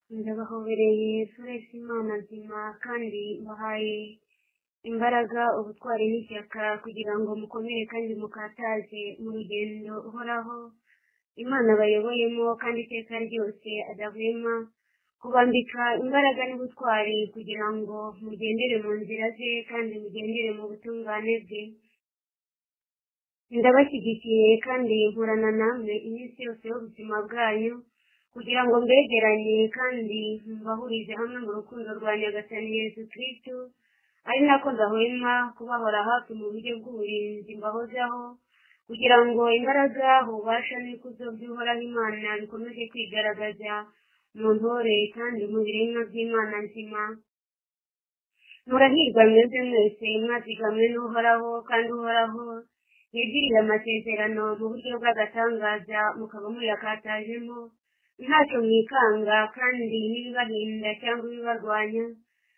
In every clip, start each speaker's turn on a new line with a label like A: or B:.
A: ndabahobereye Foresi Imana nzima kandi bahaye imbaraga ubutwari n'ishyaka kugira ngo mukomere kandi mukataze mu rugendo uhoraho Imana bayoboyemo kandi iteka ryose adahwema kubambika imbaraga n'ubutwari kugira ngo mugendere mu nzira ze kandi mugendere mu butungane bwe. Ndabashyigikiye kandi nkorana namwe iminsi yose y'ubuzima bwanyu kugira ngo mbegeranye kandi mbahurize hamwe mu rukundo rwa Nyagasani Yesu Kristo, ari nako ndahwema kubahora hafi mu buryo bw'uburinzi mbahozaho kugira ngo imbaraga ububasha n'ikuzo by'uhoraho Imana bikomeze kwigaragaza mu ntore kandi mu biremwa by'Imana nzima. Murahirwa mwebwe mwese mwazigamwe n'uhoraho kandi uhoraho yagiriye amasezerano mu buryo bw'agatangaza mukaba muyakatajemo ntacyo mwikanga kandi n'ibibahinda cyangwa ibibarwanya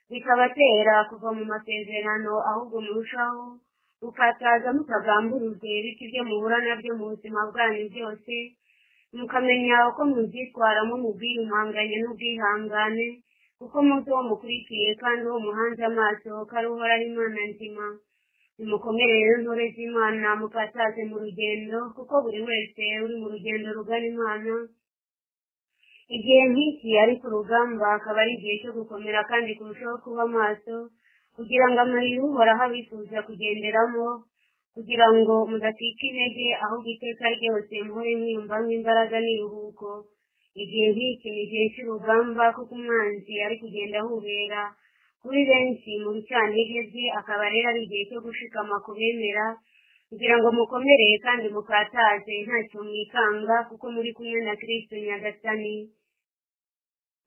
A: bikabatera kuva mu masezerano, ahubwo murushaho gukataza mutagamburujwe ibiti byo muhura nabyo mu buzima bwanyu byose, mukamenya uko mubyitwaramo mu bwiyumanganye n'ubwihangane, kuko muzi uwo mukurikiye kandi uwo muhanze amaso ko ari uhoraho Imana nzima. Nimukomere rero ntore z'Imana mukataze mu rugendo, kuko buri wese uri mu rugendo rugana Imana. Igihe nk'iki ari ku rugamba akaba ari igihe cyo gukomera kandi kurushaho kuba maso kugira ngo amayira uhoraho abifuza kugenderamo, kugira ngo mudacika intege, ahubwo iteka ryose muhore mwiyumvamo imbaraga n'iruhuko. Igihe nk'iki ni igihe cy'urugamba, kuko umwanzi ari kugenda ahubera kuri benshi mu bicantege bye, akaba rero ari igihe cyo gushikama ku bemera kugira ngo mukomereye kandi mukataze ntacyo mwikanga, kuko muri kumwe na Kristo Nyagasani.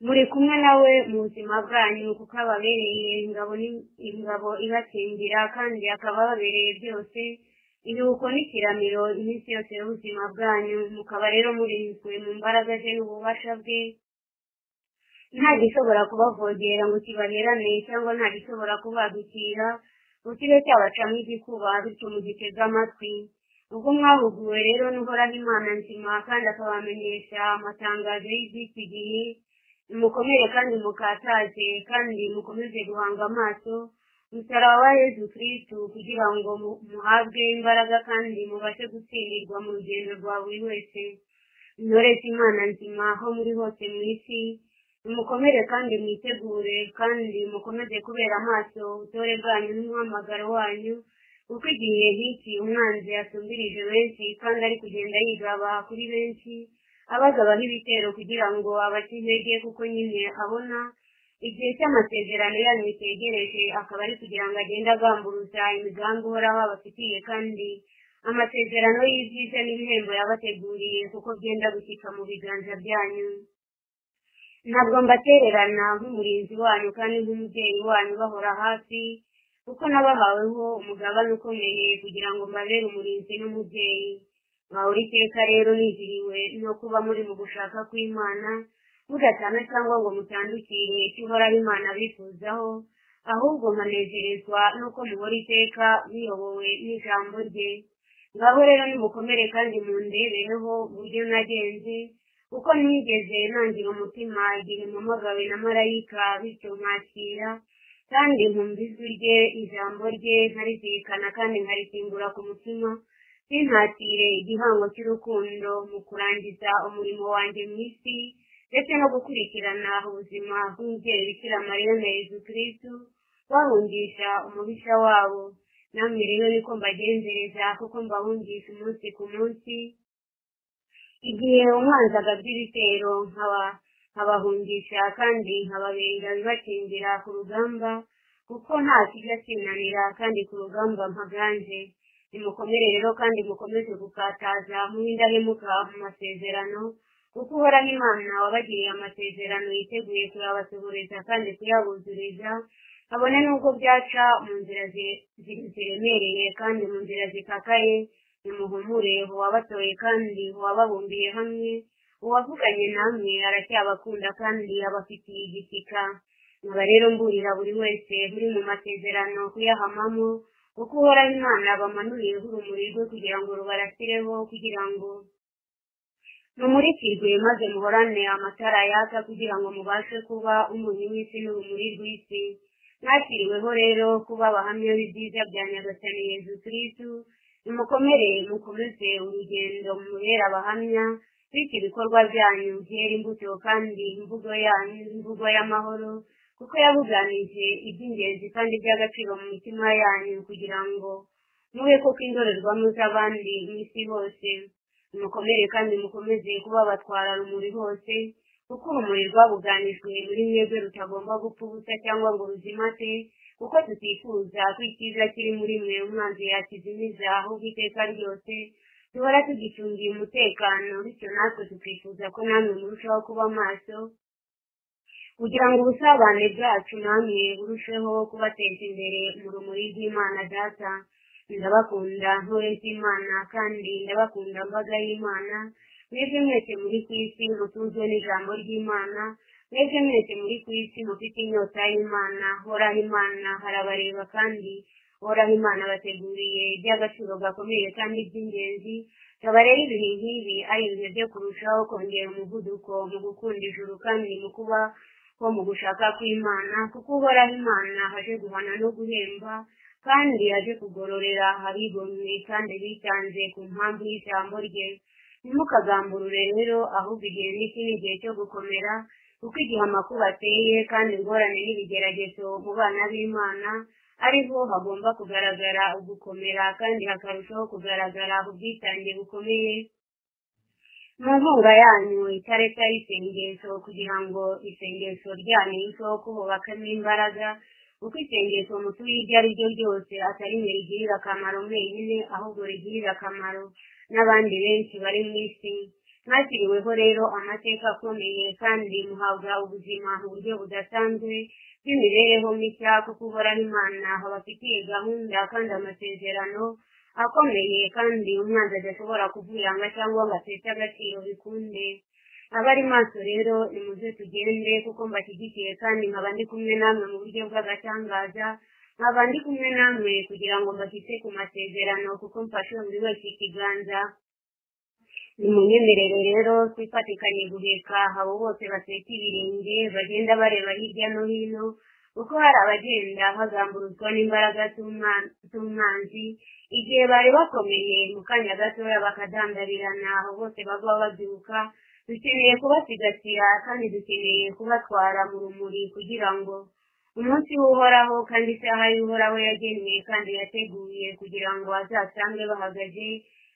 A: Muri kumwe nawe mu buzima bwanyu, kuko ababereye ingabo ibakingira kandi akaba ababereye byose, iruhuko n'ikiramiro iminsi yose y'ubuzima bwanyu, mukaba rero murinzwe mu mbaraga ze n'ububasha bwe. Nta gishobora kubavogera ngo kibaherane cyangwa nta gishobora kubadukira ngo kibe cyabacamo igikuba, bityo mugitege amatwi. Ubwo mwahuguwe rero n'uhoraho Imana nzima kandi akabamenyesha amatangazo y'iby'iki gihe, mukomere kandi mukataze kandi mukomeze guhanga amaso umusaraba wa Yesu Kristo, kugira ngo muhabwe imbaraga kandi mubashe gutsindirwa mu rugendo rwa buri wese. Intore z'Imana nzima aho muri hose mu isi, mukomere kandi mwitegure kandi mukomeze kubera amaso ubutore bwanyu n'umuhamagaro wanyu, kuko igihe nk'iki umwanzi asumbirije benshi kandi ari kugenda yigaba kuri benshi, abagabaho ibitero kugira ngo abace intege, kuko nyine abona igihe cy'amasezerano yanyu cyegereje, akaba ari kugira ngo agende agamburuza imigambi uhoraho abafitiye, kandi amasezerano y'ibyiza n'ibihembo yabateguriye kuko byenda gushyika mu biganza byanyu. Ntabwo mbatererana nk'umurinzi wanyu kandi nk'umubyeyi wanyu bahora hafi, kuko nabahaweho umugabane ukomeye kugira ngo mbabere umurinzi n'umubyeyi. Mwahora iteka rero niziriwe no kuba muri mu gushaka kw'Imana, mudatana cyangwa ngo mutandukire icyo uhoraho Imana bifuzaho, ahubwo nkanezerezwa nuko muhora iteka muyobowe n'ijambo rye. Ngaho rero nimukomere kandi mundebereho uburyo nagenze, kuko ntigeze nangira umutima igihe mpamagawe na marayika, bityo nkakira kandi nkumva ijwi rye, ijambo rye nkarizirikana kandi nkarisimbura ku mutima, sintatire igihango cy'urukundo mu kurangiza umurimo wanjye mu isi, ndetse no gukurikirana ubuzima bw'umubyeyi Bikira Mariya na Yesu Kristo bahungisha umubisha wabo. Namwe rero niko mbagenzereza, kuko mbahungisha umunsi ku munsi. Igihe umwanzi agabye ibitero nkabahungisha kandi nkababenga bibakingira ku rugamba, kuko nta kijya kinanira kandi ku rugamba mpaganje. Nimukomere rero kandi mukomeze gukataza muw'indahemuka mu masezerano, kuko uhoraho Imana wabagiriye amasezerano yiteguye kuyabasohoreza kandi kuyabuzuriza, kabone n'ubwo byaca mu nzira ziremereye kandi mu nzira zikakaye. Nimuhumure, uwabatoye kandi uwababumbiye hamwe, uwavuganye namwe aracyabakunda kandi abafitiye igishyika. Nkaba rero mburira buri wese uri mu masezerano kuyahamamo, kuko uhoraho Imana bamanuriyeho urumuri rwe kugira ngo rubarasireho, kugira ngo mumurikirwe maze muhorane amatara yaka kugira ngo mubashe kuba umunyu w'isi n'urumuri rw'isi. Mwakiriweho rero kuba abahamya b'ibyiza bya Nyagasani Yezu Kristu, nimukomere mukomeze urugendo mubera abahamya, bityo ibikorwa byanyu byera imbuto kandi imvugo yanyu imvugo y'amahoro, kuko yabuganije iby'ingenzi kandi by'agaciro mu mitima yanyu, kugira ngo mube koko indorerwamo z'abandi mu isi hose. Mukomere kandi mukomeze kuba abatwara rumuri hose, kuko urumuri rwabuganijwe muri mwebwe rutagomba gupfa ubusa cyangwa ngo ruzimate, kuko tutifuza ko icyiza kiri muri mwe umwanzi yakizimiza, ahubwo iteka ryose duhora tugicungiye umutekano, bityo natwe tukifuza ko namwe murushaho kuba maso, kugira ngo ubusabane bwacu namwe burusheho kubateza imbere mu rumuri rw'Imana Data. Ndabakunda ntore z'Imana kandi ndabakunda mbaga y'Imana, mwebwe mwese muri ku isi mutuzwe n'ijambo ry'Imana, mwebwe mwese muri ku isi mufite inyota y'Imana. Horaho Imana harabareba kandi Horaho Imana bateguriye iby'agaciro gakomeye kandi by'ingenzi. Akaba rero ibihe nk'ibi ari ibihe byo kurushaho kongera umuvuduko mu gukunda ijuru kandi mu kuba ho mu gushaka kw'Imana, kuko Uhoraho Imana haje guhana no guhemba kandi yaje kugororera abigomwe kandi bitanze ku mpamvu y'ijambo rye. Ntimukagamburure rero, ahubwo igihe n'iki ni igihe cyo gukomera, kuko igihe amakuba ateye kandi ingorane n'ibigeragezo mu bana b'Imana, ariho hagomba kugaragara ugukomera kandi hakarushaho kugaragara ubwitange bukomeye mu nkunga yanyu itareka isengesho, kugira ngo isengesho ryanyu rirusheho kububakamo imbaraga, kuko isengesho mutuye iryo ari ryo ryose atari mwe rigirira akamaro mwenyine, ahubwo rigirira akamaro n'abandi benshi bari mu isi. Mwakiriweho rero amateka akomeye kandi muhabwa ubuzima mu buryo budasanzwe bw'imibereho mishya, kuko Uhoraho Imana abafitiye gahunda kandi amasezerano akomeye kandi umwanzi adashobora kuvuyanga cyangwa ngo ateshe agaciro bikunde. Abari maso rero nimuze tugende, kuko mbashyigikiye kandi nkaba ndi kumwe namwe mu buryo bw'agatangaza, nkaba ndi kumwe namwe kugira ngo mbashyitse ku masezerano, kuko mfashe buri wese ikiganza. Nimunyemerere rero twifatikanye guheka abo bose baseta ibirenge bagenda bareba hirya no hino, kuko hari abagenda bagamburuzwa n'imbaraga z'umwanzi, igihe bari bakomeye mu kanya gatoya bakadandabirana, aho bose bagwa babyuka. Dukeneye kubasigasira kandi dukeneye kubatwara mu rumuri, kugira ngo umunsi w'Uhoraho kandi isaha y'Uhoraho yagenwe kandi yateguye, kugira ngo azasange bahagaze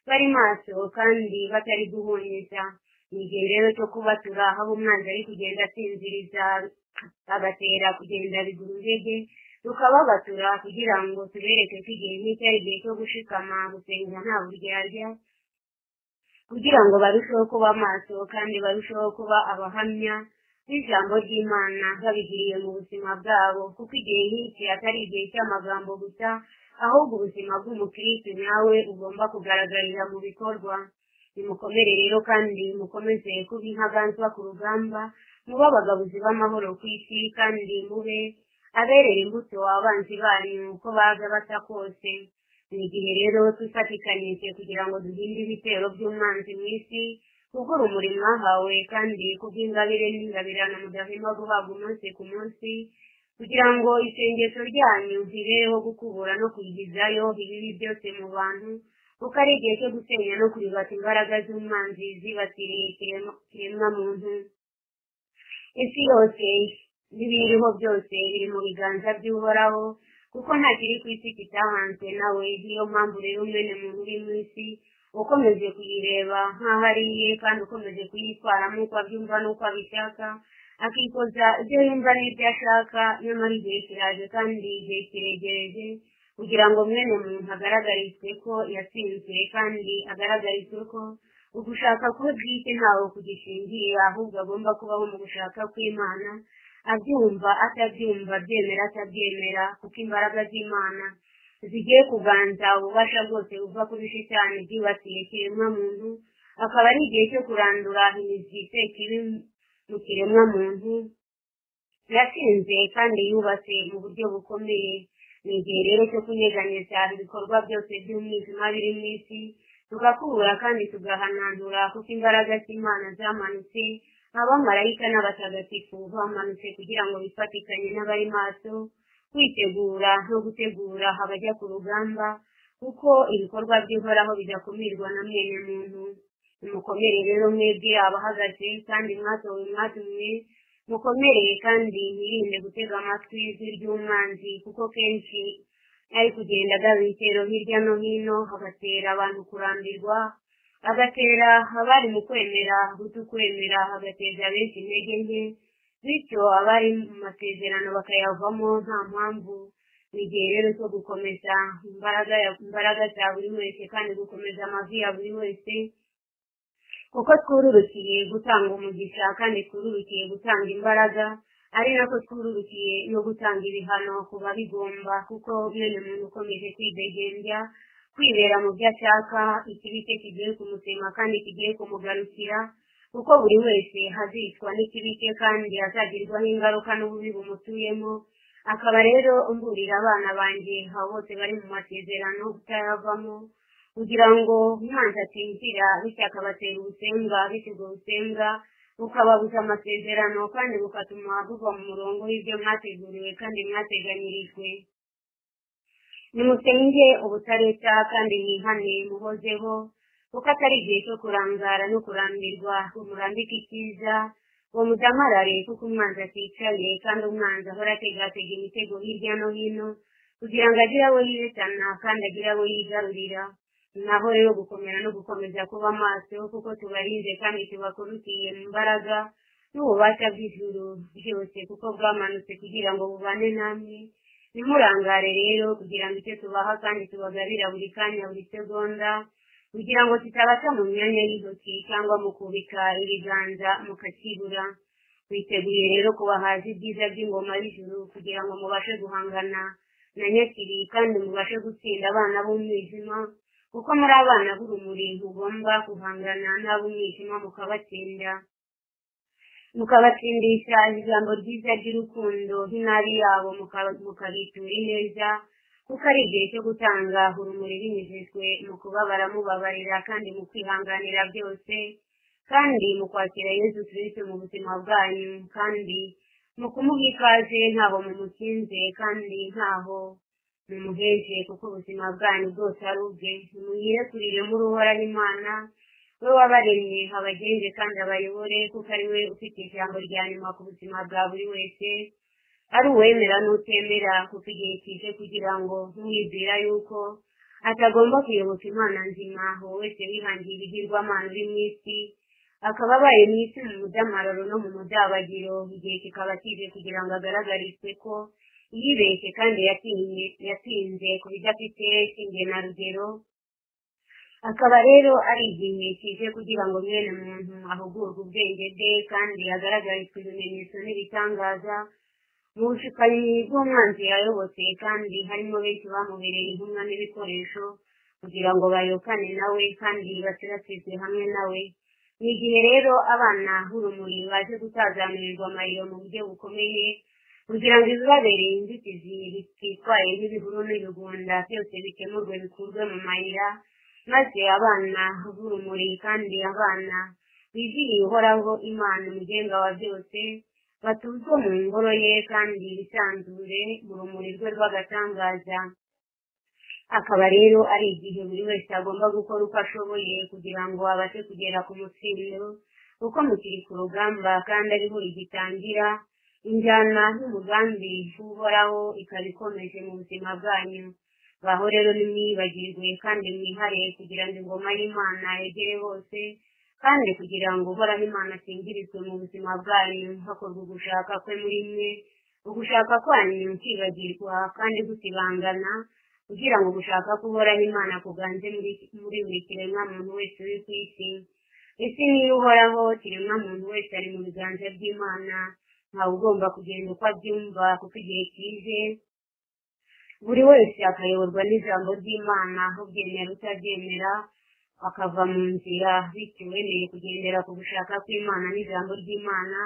A: bari maso kandi batari guhunyiza. Ni igihe rero cyo kubatura aho umwanzi ari kugenda asinziriza agatera kugenda bigura intege, tukababatura kugira ngo tubereke ko igihe nk'iki ari igihe cyo gushikama, gusenga nta buryarya, kugira ngo barusheho kuba maso kandi barusheho kuba abahamya b'ijambo ry'Imana babigiriye mu buzima bwabo, kuko igihe nk'iki atari igihe cy'amagambo gusa, ahubwo ubuzima bw'umukristo nawe ugomba kugaragarira mu bikorwa. Nimukomere rero kandi mukomeze kuba intaganzwa ku rugamba, mube abagabuzi b'amahoro ku isi, kandi mube aberera imbuto abanzi banyu uko baza basa kose. Ni igihe rero twifatikanyije kugira ngo duhinde ibitero by'umwanzi mu isi, kubwo urumuri mwahawe kandi kubw'ingabire n'ingabirano mudahwema guhabwa umunsi ku munsi, kugira ngo isengesho ryanyu ribereho gukubura no kuyigizayo ibibi byose mu bantu, kuko ari igihe cyo gusenya no kuribata imbaraga z'umwanzi zibasiriye ikiremwa muntu. Isi yose n'ibiriho byose biri mu biganza by'Uhoraho, kuko nta kiri ku isi kitahanzwe nawe. Niyo mpamvu rero mwene muntu uri mu isi ukomeje kuyireba nk'aho ari iye, kandi ukomeje kuyitwaramo uko abyumva n'uko abishaka, akikoza ibyo yumva n'ibyo ashaka. Nyamara igihe kiraje kandi igihe kiregereje, kugira ngo mwene muntu agaragarizwe ko yatsinzwe, kandi agaragarizwe ko ugushaka kwe bwite ntawe kugishingiye, ahubwo agomba kubaho mu gushaka kw'Imana, abyumva atabyumva, abyemera atabyemera, kuko imbaraga z'Imana zigiye kuganza ububasha bwose buva kuri Shitani bwibasiye ikiremwa muntu. Akaba ari igihe cyo kurandura imizi isekibi mu kiremwa muntu yashinze kandi yubatse mu buryo bukomeye. Ni igihe rero cyo kunyeganyeza ibikorwa byose by'umwijima biri mu isi, tugakura kandi tugahanandura kuko imbaraga z'Imana zamanutse abamarayika n'abatagatifu bamanutse kugira ngo bifatikanye n'abari maso kwitegura no gutegura abajya ku rugamba kuko ibikorwa by'Uhoraho bidakumirwa na mwene muntu. Mukomere rero mwebwe abahagaze kandi mwatowe mwatumwe, mukomereye kandi mwirinde gutega amatwi ijwi ry'umwanzi kuko kenshi ari kugenda agaba ibitero hirya no hino agatera abantu kurambirwa, agatera abari mu kwemera gutukwemera, agateza benshi intege nke, bityo abari mu masezerano bakayavamo nta mpamvu. Ni igihe rero cyo gukomeza imbaraga za buri wese kandi gukomeza amavi ya buri wese kuko twururukiye gutanga umugisha kandi twururukiye gutanga imbaraga, ari nako twururukiye no gutanga ibihano ku babigomba kuko mwene muntu ukomeje kwidegembya kwibera mu byo ashaka, ikibi cye kigiye kumusema kandi kigiye kumugarukira kuko buri wese hazicwa n'ikibi cye kandi azagirwaho ingaruka n'ububi bumutuyemo. Akaba rero umburira abana banjye abo bose bari mu masezerano kutayavamo kugira ngo umwanzi atinjira bityo akabatera ubusembwa, bityo ubwo busembwa bukababuza amasezerano kandi bukatuma buva mu murongo w'ibyo mwateguriwe kandi mwateganyirijwe. Nimusenge ubutareka kandi mwihane muhozeho kuko atari igihe cyo kurangara no kurambirwa, murambike icyiza uwo mudamarare kuko umwanzi aticaye kandi umwanzi ahora ategatega imitego hirya no hino kugira ngo agire abo yibetana kandi agire abo yigarurira. Naho rero gukomera no gukomeza kuba maso kuko tubarinze kandi tubakurutiye mu mbaraga n'ububasha bw'ijuru byose kuko bwamanutse kugira ngo bubane namwe. Nimurangare rero kugira ngo icyo tubaha kandi tubagabira buri kanya buri segonda kugira ngo tutabaca mu myanya y'intoki cyangwa mu kubika ibiganza mukakibura. Twiteguye rero kubahaza ibyiza by'ingoma y'ijuru kugira ngo mubashe guhangana na nyakiri kandi mubashe gutsinda abana b'umwijima kuko muri abana b'urumuri mugomba guhangana n'ab'umwijima mukabatsindisha ijambo ryiza ry'urukundo nk'inabi yabo mukabitura ineza kuko ari igihe cyo gutanga urumuri binyujijwe mu kubabara mubabarira kandi mu kwihanganira byose kandi mu kwakira Yesu Kristo mu buzima bwanyu kandi mu kumuha ikaze ntaho mumukinze kandi ntaho mumuheje kuko ubuzima bwanyu bwose ari ubwe. Muyirekurire muri Uhoraho Imana we wabaremye abagenje kandi abayobore kuko ari we ufite ijambo rya nyuma ku buzima bwa buri wese, ari uwemera n'utemera kuko igihe kije kugira ngo mwibwira yuko atagomba kuyoboka Imana nzima. Uwo wese wihangiye ibigirwamana uri mu isi akaba abaye mu isi mu mudamararo no mu mudabagiro, igihe kikaba kije kugira ngo agaragarizwe ko yibeshye kandi yatinze ku bidafite shinge na rugero. Akaba rero ari igihe kije kugira ngo mwene muntu ahugurwe ubwenge bwe kandi agaragarizwe ibimenyetso n'ibitangaza mu bushukanyi bw'umwanzi yayobotse kandi harimo benshi bamubereye intumwa n'ibikoresho kugira ngo bayokane nawe kandi basiratizwe hamwe nawe. Ni igihe rero abana b'urumuri baje gutazamurirwa amariro mu buryo bukomeye kugira ngo ibibabereye inzitizi bititwaye n'ibihuru n'ibigunda byose bikemurwe bikurwe mu mayira, maze abana b'urumuri kandi abana bizihiye Uhoraho Imana umugenga wa byose batuzwe mu ngoro ye kandi bisanzure mu rumuri rwe rw'agatangaza. Akaba rero ari igihe buri wese agomba gukora uko ashoboye kugira ngo abashe kugera ku mutsindo kuko mukiri ku rugamba kandi ariho rigitangira. Injyana n'umugambi w'Uhoraho ikaba ikomeje mu buzima bwanyu. Baho rero nimwibagirwe kandi mwihariye kugira ngo ingoma y'Imana yegere hose kandi kugira ngo Uhoraho Imana asingirizwe mu buzima bwanyu hakorwa ugushaka kwe muri mwe, ugushaka kwanyu kwibagirwa kandi gusibangana kugira ngo gushaka k'Uhoraho Imana kuganze muri buri kiremwa muntu wese uri ku isi. Isi niyo Uhoraho, kiremwa muntu wese ari mu biganza by'Imana, ntawe ugomba kugenda uko abyumva kuko igihe kije buri wese akayoborwa n'ijambo ry'Imana, ubyemera utabyemera akava mu nzira, bityo uwemeye kugendera ku gushaka kw'Imana n'ijambo ry'Imana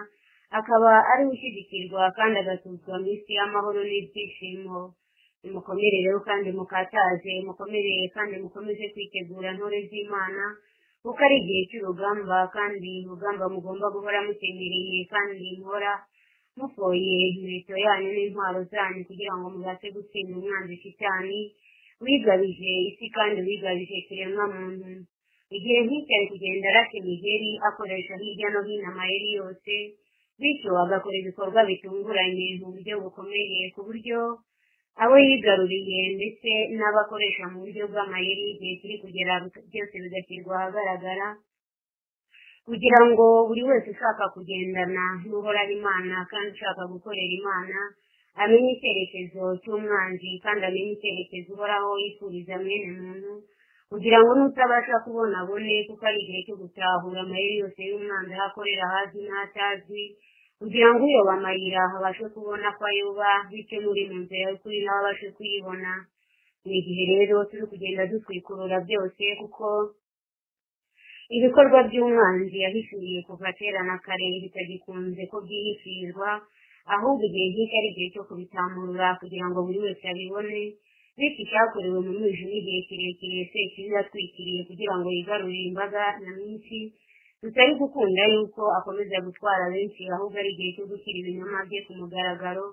A: akaba ari ushyigikirwa kandi agatuzwa mu isi y'amahoro n'ibyishimo. mukomere rero kandi mukataze, mukomere kandi mukomeze kwitegura ntore z'Imana, kuko ari igihe cy'urugamba kandi urugamba mugomba guhora mukenyereye kandi muhora mufoye inkweto yanyu n'intwaro zanyu kugira ngo mubashe gutsinda umwanzi Shitani wigabije isi kandi wigabije ikiremwa muntu. Igihe nk'iki ari kugenda arasa imigeri akoresha hirya no hino amayeri yose, bityo agakora ibikorwa bitunguranye mu buryo bukomeye ku buryo abo yigaruriye ndetse n'abakoresha mu buryo bw'amayeri igihe kiri kugera byose bigashyirwa ahagaragara, kugira ngo buri wese ushaka kugendana n'uhoraho Imana kandi ushaka gukorera Imana amenye icyerekezo cy'umwanzi kandi amenye icyerekezo uhoraho yifuriza mwene muntu, kugira ngo n'utabasha kubona abone, kuko ari igihe cyo gutahura amayeri yose y'umwanzi aho akorera ahazwi n'atazwi, kugira ngo uyoba amayira abashe kubona ko ayoba, bityo muri mu nzira y'ukuri nawe abashe kuyibona. Ni igihe rero turi kugenda dutwikurura byose, kuko ibikorwa by'umwanzi yahishuriye kuva kera na kare bitagikunze ko byihishirwa, ahubwo igihe nk'iki ari igihe cyo kubitamurura kugira ngo buri wese abibone, bityo icyakorewe mu mwijima igihe kirekire Sekibi yatwikiriye kugira ngo yigarurire imbaga nyamwinshi, tutari gukunda yuko akomeza gutwara benshi, ahubwo ari igihe cyo gushyira ibinyoma bye ku mugaragaro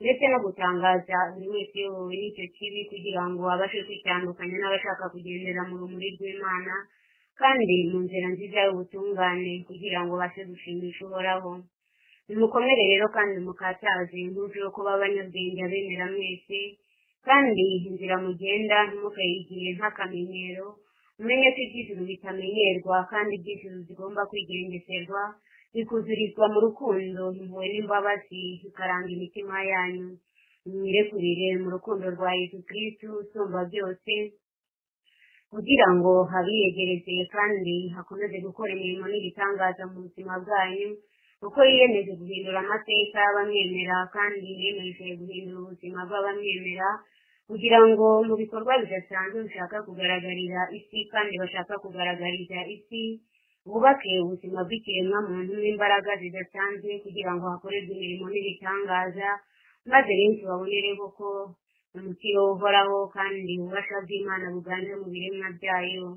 A: ndetse no gutangaza buri wese yobowe n'icyo kibi kugira ngo abashe kwitandukanya n'abashaka kugendera mu rumuri rw'Imana kandi mu nzira nziza y'ubutungane kugira ngo bashe gushimisha uhoraho. Nimukomere rero kandi mukataze, nturusheho kuba abanyabwenge abemera mwese, kandi inzira mugenda ntimukayigire nk'akamenyero, umenye ko iby'ijuru bitamenyerwa kandi iby'ijuru zigomba kwigengeserwa, bikuzurizwa mu rukundo, impuhwe n'imbabazi bikaranga imitima yanyu. Mwirekurire mu rukundo rwa Yesu Kristo usumba byose, kugira ngo habiyegereze kandi hakomeze gukora imirimo n'ibitangaza mu buzima bwanyu, kuko yiyemeje guhindura amateka y'abamwemera kandi yiyemeje guhindura ubuzima bw'abamwemera, kugira ngo mu bikorwa bidasanzwe bishaka kugaragarira isi kandi bashaka kugaragariza isi, bubake ubuzima bw'ikiremwa muntu n'imbaraga zidasanzwe kugira ngo hakorerwe imirimo n'ibitangaza, maze benshi babonereho ko umukiro uhoraho kandi ububasha bw'Imana buganje mu biremwa byayo.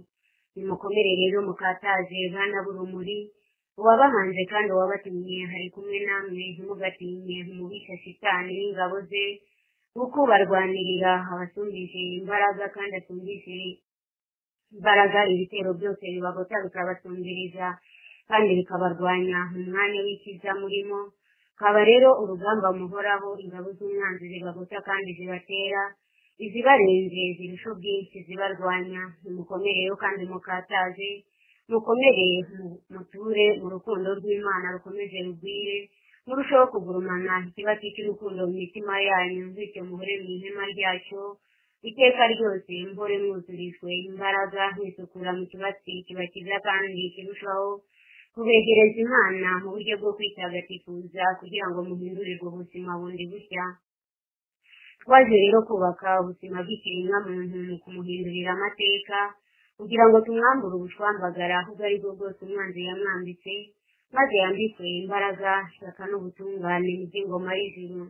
A: Nimukomere rero mukataze bana b'urumuri, uwabahanze kandi uwabatumye hari kumwe namwe, ntimugatinye umubisha Shitani n'ingabo ze, kuko barwanirira abasumbije imbaraga kandi asumbije imbaraga ibitero byose bibagota bikabasumbiriza kandi bikabarwanya mu mwanya w'ikiza murimo. Kaba rero urugamba muhoraho, ingabo z'umwanzi zibagota kandi zibatera, izibarenze zirusha ubwinshi zibarwanya. Nimukomere rero kandi mukataze, mukomere muture mu rukundo rw'Imana rukomeze rugwire, murushaho kugurumana ikibati cy'urukundo mu mitima yanyu, bityo muhore mu ihema ryacyo iteka ryose, muhore mwuzurijwe imbaraga mwisukura mu kibatsi kibakiza kandi kirushaho kubegereza Imana mu buryo bwo kwitagatifuza kugira ngo muhindurirwe ubuzima bundi bushya. Twaje rero kubaka ubuzima bw'ikiremwa muntu mu kumuhindurira amateka, kugira ngo tumwambure ubushwambagara ahubwo ari bwo bwose umwanzi yamwambitse, maze yambikwe imbaraga shyaka n'ubutungane by'ingoma y'ijuru.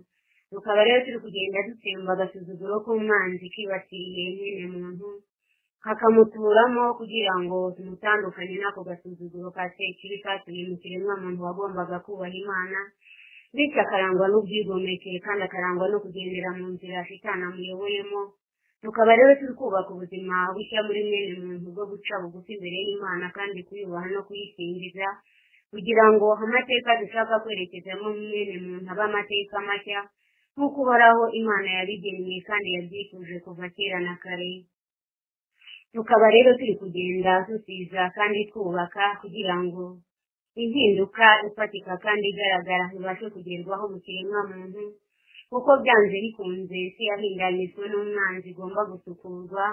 A: Tukaba rero turi kugenda dutsemba agasuzuguro k'umwanzi kibasiye mwene muntu, kakamuturamo kugira ngo tumutandukanye n'ako gasuzuguro ka Sekibi katuye mu kiremwa muntu wagombaga kubaha Imana, bityo akarangwa n'ubwigomeke kandi akarangwa no kugendera mu nzira Shitani amuyoboyemo. Tukaba rero turi kubaka ubuzima bushya muri mwene muntu bwo guca bugufi imbere y'Imana kandi kuyubaha no kuyisingiza, kugira ngo amateka dushaka kwerekezamo mwene muntu abe amateka mashya nk'uko uhoraho Imana yabigennye kandi yabyifuje kuva kera na kare. Tukaba rero turi kugenda dusiza kandi twubaka kugira ngo impinduka ifatika kandi igaragara ibashe kugerwaho mu kiremwa muntu, kuko byanze bikunze isi yahindanijwe n'umwanzi igomba gusukurwa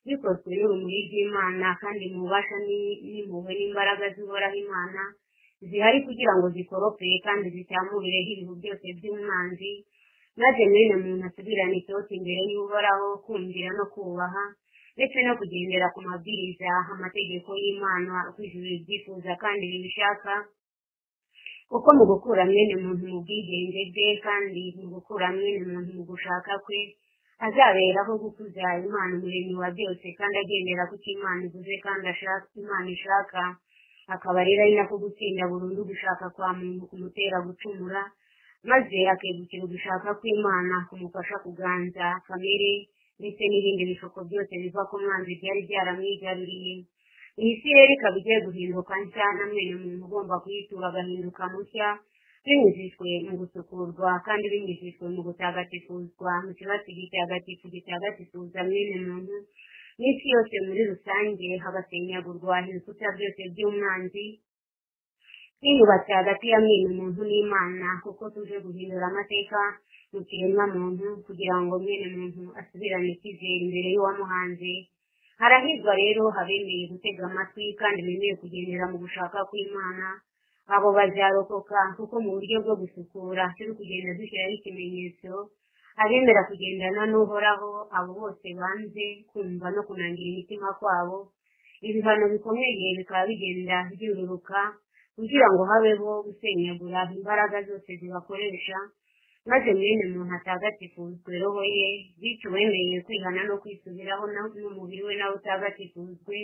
A: bikozwe n'urumuri rw'Imana kandi mu bubasha n'impuhwe n'imbaraga z'ihoraho Imana zihari kugira ngo zikorope kandi zitamurireho ibihu byose by'umwanzi, maze mwene muntu asubirane itoto imbere y'uhoraho, kumvira no kubaha ndetse no kugendera ku mabwiriza amategeko y'Imana uko ijuru ribyifuza kandi ribishaka, kuko mu gukura mwene muntu mu bwigenge bwe kandi mu gukura mwene muntu mu gushaka kwe azaberaho gukuza Imana umuremyi wa byose kandi agendera ku cyo Imana ivuze kandi Imana ishaka, akaba rero ari nako gutsinda burundu gushaka kwa muntu kumutera gucumura, maze akegukira ugushaka kw'Imana kumufasha kuganza kamere ndetse n'ibindi bishuko byose biva ku mwanzi byari byaramwigaruriye. Iyi si rero ikaba igiye guhinduka nshya, na mwene muntu ugomba kuyitura agahinduka mushya, binyujijwe mu gusukurwa kandi binyujijwe mu gutagatifuzwa mu kibatsi gitagatifu gitagatifuza mwene muntu n'isi yose muri rusange, hagasenyagurwa ibikuta byose by'umwanzi biyubatse hagati ya mwene muntu n'Imana, kuko tuje guhindura amateka mu kiremwa muntu kugira ngo mwene muntu asubirane icyizere imbere y'uwamuhanze. Harahirwa rero abemeye gutega amatwi kandi bemeye kugendera mu gushaka kw'Imana, abo bazarokoka, kuko mu buryo bwo gusukura turi kugenda dushyiraho ikimenyetso. Abemera kugendana n'Uhoraho, abo bose banze kumva no kunangira imitima kwabo, ibihano bikomeye bikaba bigenda byururuka kugira ngo habeho gusenyagura imbaraga zose zibakoresha, maze mwene muntu atagatifuzwe roho ye, bityo wemeye kwihana no kwisubiraho n'umubiri we nawe utagatifuzwe,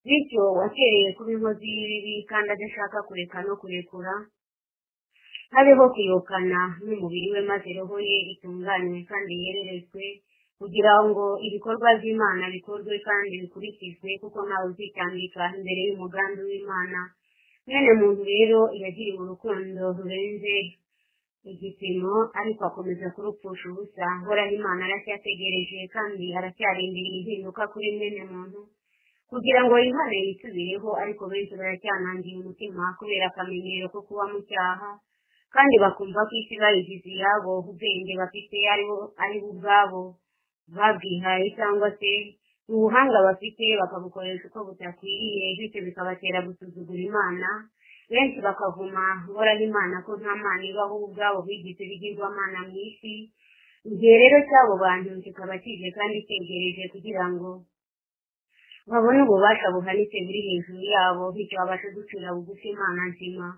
A: bityo wakereye kuba inkozi y'ibibi kandi adashaka kureka no kurekura, habeho kuyokana n'umubiri we maze roho ye itunganywe kandi yererezwe, kugira ngo ibikorwa by'Imana bikorwe kandi bikurikizwe, kuko ntawe uzitambika imbere y'umugambi w'Imana. Mwene muntu rero yagiriwe urukundo rurenze igipimo, ariko akomeza kurupfusha ubusa. Uhoraho Imana aracyategereje kandi aracyarindiriye impinduka kuri mwene muntu kugira ngo yihane yisubireho, ariko benshi baracyanangiye umutima kubera akamenyero ko kuba mu cyaha, kandi bakumva ko isi bayigize iyabo, ubwenge bafite ari bo ubwabo babwihaye, cyangwa se ubuhanga bafite bakabukoresha uko butakwiriye, bityo bikabatera gusuzugura Imana. Benshi bakavuma Uhoraho Imana ko nta Mana ibaho, ubwabo bigize ibigirwamana mu isi. Igihe rero cy'abo bantu kikaba kije kandi cyegereje kugira ngo babone ububasha buhanitse buri hejuru yabo, bityo babashe gucira bugufi Imana nzima.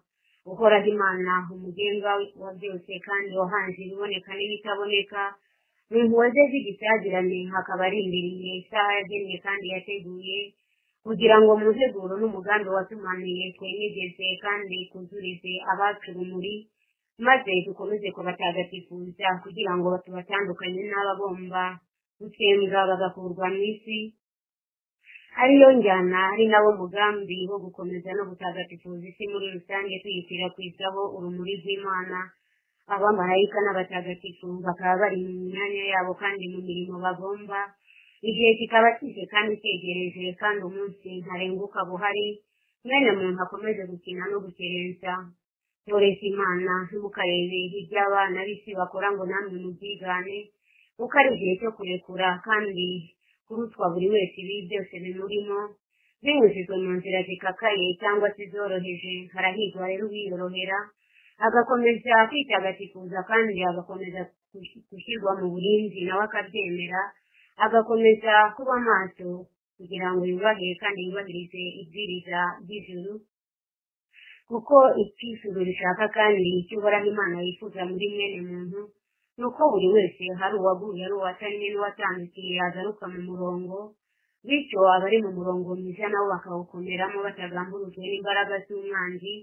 A: Uhoraho Imana umugenga wa byose kandi wahanze ibiboneka n'ibitaboneka, mu mpuhwe ze z'igisagirane hakaba arindiriye isaha yagennye kandi yateguye, kugira ngo mu nteguro n'umugambi watumanuye twenyegeze kandi kuzurize abacu urumuri, maze dukomeze kubatagatifuza kugira ngo tubatandukanye n'abagomba gutsembwa bagakurwa mu isi. Ariyo njyana ari nawo mugambi wo gukomeza no gutagatifuza isi muri rusange, tuyikwirakwizaho urumuri rw'Imana. Abamarayika n'abatagatifu bakaba bari mu myanya yabo kandi mu mirimo bagomba. Igihe kikaba kije kandi cyegereje, kandi umunsi ntarenguka buhari, mwene muntu akomeze gukina no gukerensa. Toreza Imana, ntimukarebe ibyo abana b'isi bakora ngo namwe mubyigane, kuko ari igihe cyo kurekura kandi kurutwa buri wese ibi byose bimurimo, binyujijwe mu nzira zikakaye cyangwa se zoroheje. Harahirwa rero ubiyorohera, agakomeza kwitagatifuza kandi agakomeza gushyirwa mu burinzi, nawe akabyemera, agakomeza kuba maso kugira ngo yubahire kandi yubahirize ibwiriza ry'ijuru, kuko icy'ijuru rishaka kandi icyo Uhoraho Imana yifuza muri mwene muntu ni uko buri wese, hari uwaguye ari uwatanye n'uwatandukiye, agaruka mu murongo, bityo abari mu murongo mwiza nabo bakawukomeramo batagamburujwe n'imbaraga z'umwanzi,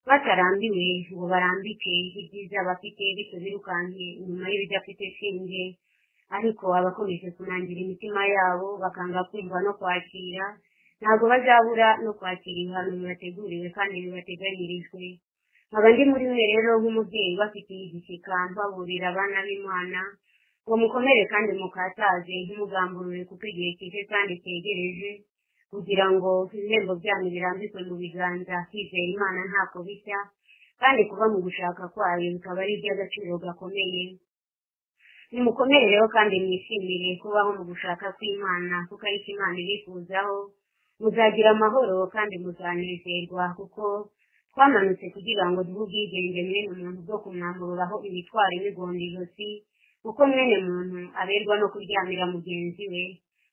A: batarambiwe ngo barambike ibyiza bafite, bityo birukanke inyuma y'ibidafite shinge, ariko abakomeje kunangira imitima yabo bakanga kumva no kwakira, ntabwo bazabura no kwakira ibihano bibateguriwe kandi bibateganyirijwe. Nkaba ndi muri mwe rero nk'umubyeyi bafitiye igishyika, mbaburira abana b'Imana ngo mukomere kandi mukataze, ntimugamburure, kuko igihe kije kandi cyegereje, kugira ngo ibihembo byanyu birambikwe mu biganza. Kwizera Imana ntako bishya, kandi kuba mu gushaka kwayo bikaba ari iby'agaciro gakomeye. Nimukomere rero kandi mwishimire kubaho mu gushaka kw'Imana, kuko ari cyo Imana ibifuzaho. Muzagira amahoro kandi muzanezerwa, kuko twamanutse kugira ngo duhe ubwigenge mwene muntu bwo kumwambururaho imitwaro imigonda ijosi, kuko mwene muntu aberwa no kuryamira mugenzi we.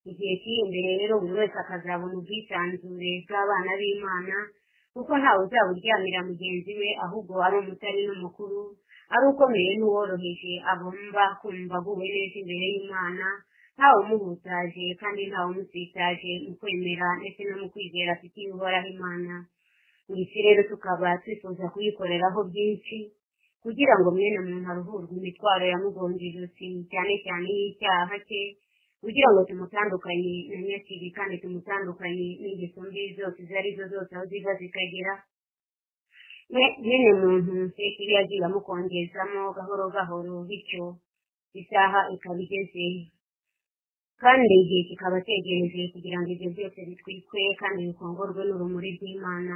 A: Igihe kiri imbere rero buri wese akazabona ubwisanzure bw'abana b'Imana, kuko ntawe uzaburyamira mugenzi we, ahubwo ari umutari n'umukuru, ari ukomeye n'uworoheje agomba kumva aguwe neza imbere y'Imana, ntawe umuhutaje kandi ntawe umusitaje mu kwemera ndetse no mu kwizera afitiye Uhoraho Imana. Isi rero tukaba twifuza kuyikoreraho byinshi kugira ngo mwene muntu aruhurwe imitwaro yamugonze ijosi, cyane cyane y'icyaha cye, kugira ngo tumutandukanye na nyakiri kandi tumutandukanye n'ingeso mbi zose izo ari zo zose aho ziva zikagera. Mwene muntu Sekibi yagiye amukongezamo gahoro gahoro, bityo isaha ikaba igeze kandi igihe kikaba cyegereje kugira ngo ibyo byose bitwikwe kandi bikongorwe n'urumuri rw'Imana.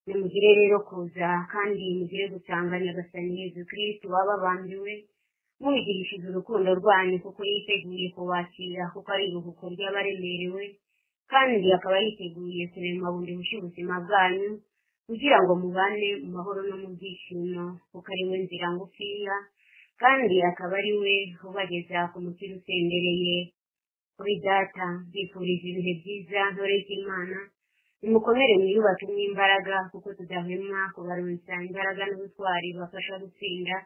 A: Nimugire rero kuza kandi mugire gusanga Nyagasani Yezu Kristo wababambiwe, mubigirishije urukundo rwanyu kuko yiteguye kubakira, kuko ari iruhuko ry'abaremerewe kandi akaba yiteguye kurema bundi bushya ubuzima bwanyu kugira ngo mubane mu mahoro no mu byishimo, kuko ari we nzira ngufiya kandi akaba ari we ubageza ku mukiro usendereye. Kuri Data mbifurije ibihe byiza ntore z'Imana, nimukomere mwiyubakemo imbaraga kuko tudahwema kubaronsa imbaraga n'ubutwari bafasha gutsinda.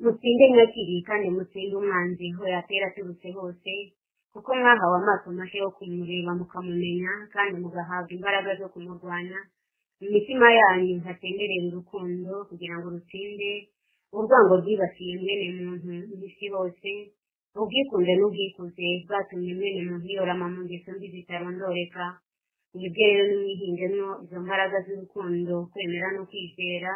A: Mutsinde nyakiri kandi mutsinde umwanzi aho yatera aturutse hose, kuko mwahawe amaso mashya yo kumureba mukamumenya kandi mugahabwa imbaraga zo kumurwanya. Mu mitima yanyu hatenderera urukundo kugira ngo rutsinde urwango rwibasiye mwene muntu mw'isi hose. Ubwikunde n'ubwikuze bwatumye mwene muntu yorama mu ngeso mbi zitarondoreka. Mwebwe rero nimwihingemo izo mbaraga z'urukundo, kwemera no kwizera,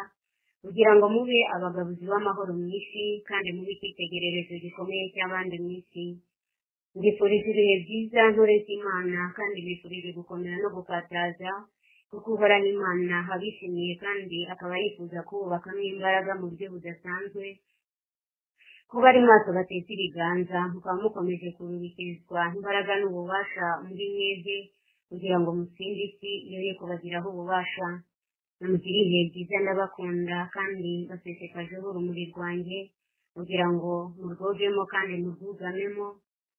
A: kugira ngo mube abagabuzi b'amahoro mu isi kandi mube icyitegererezo gikomeye cy'abandi mu isi. Mbifurije ibihe byiza ntore z'Imana kandi mbifurije gukomera no gukataza, kuko Uhoraho Imana abishimiye kandi akaba yifuza kububakamo imbaraga mu buryo budasanzwe. Kuba ari maso bateza ibiganza, mukaba mukomeje kurubikirizwa imbaraga n'ububasha muri mwebwe kugira ngo mutsinde isi yoye kubagiraho ububasha. Namugire ibihe byiza ndabakunda kandi basesekajeho urumuri rwanjye kugira ngo murwogemo kandi murwugamemo,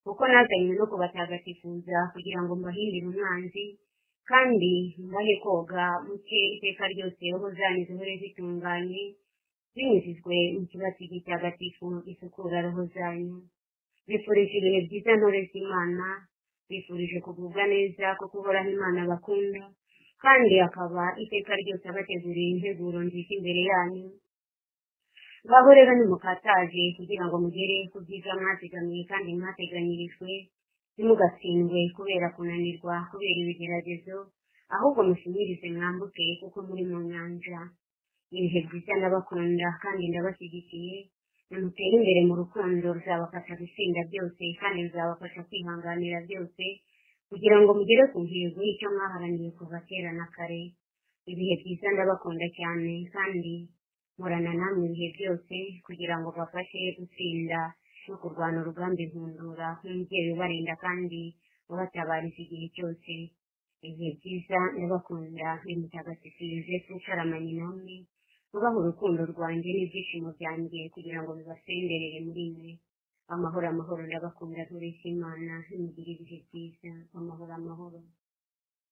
A: kuko nazanywe no kubatagatifuza kugira ngo mbahindire umwanzi kandi mbahe koga muke iteka ryose roho zanyu zihore zitunganye, binyujijwe mu kibatsi gitagatifu gisukura roho zanyu. Bifurije ibihe byiza ntore z'Imana, bifurije kugubwa neza kuko Uhoraho Imana bakunda kandi akaba iteka ryose abateguriye integuro nziza imbere yanyu. Ngaho rero nimukataje kugira ngo mugere ku byiza mwazigamiye kandi mwateganyirijwe, ntimugatsindwe kubera kunanirwa kubera ibigeragezo, ahubwo mushimirize mwambuke kuko muri mu nyanja. Ibihe byiza ndabakunda kandi ndabashyigikiye, nimutere imbere mu rukundo ruzabafasha gutsinda byose kandi ruzabafasha kwihanganira byose, kugira ngo mugere ku ntego y'icyo mwaharaniye kuva kera na kare. Ibihe byiza ndabakunda cyane kandi murana namwe ibihe byose kugira ngo bafashe gutsinda no kurwana urugamba inkundura nk'umubyeyi ubarinda kandi ubatabariza igihe cyose. Ibihe byiza ndabakunda bimutagatifu Yozefu Sharamani namwe, mubaho urukundo rwanjye n'ibyishimo byanjye kugira ngo bibasenderere muri mwe. Amahoro amahoro ndabakunda ntore z'Imana, nimugire ibihe byiza. Amahoro amahoro.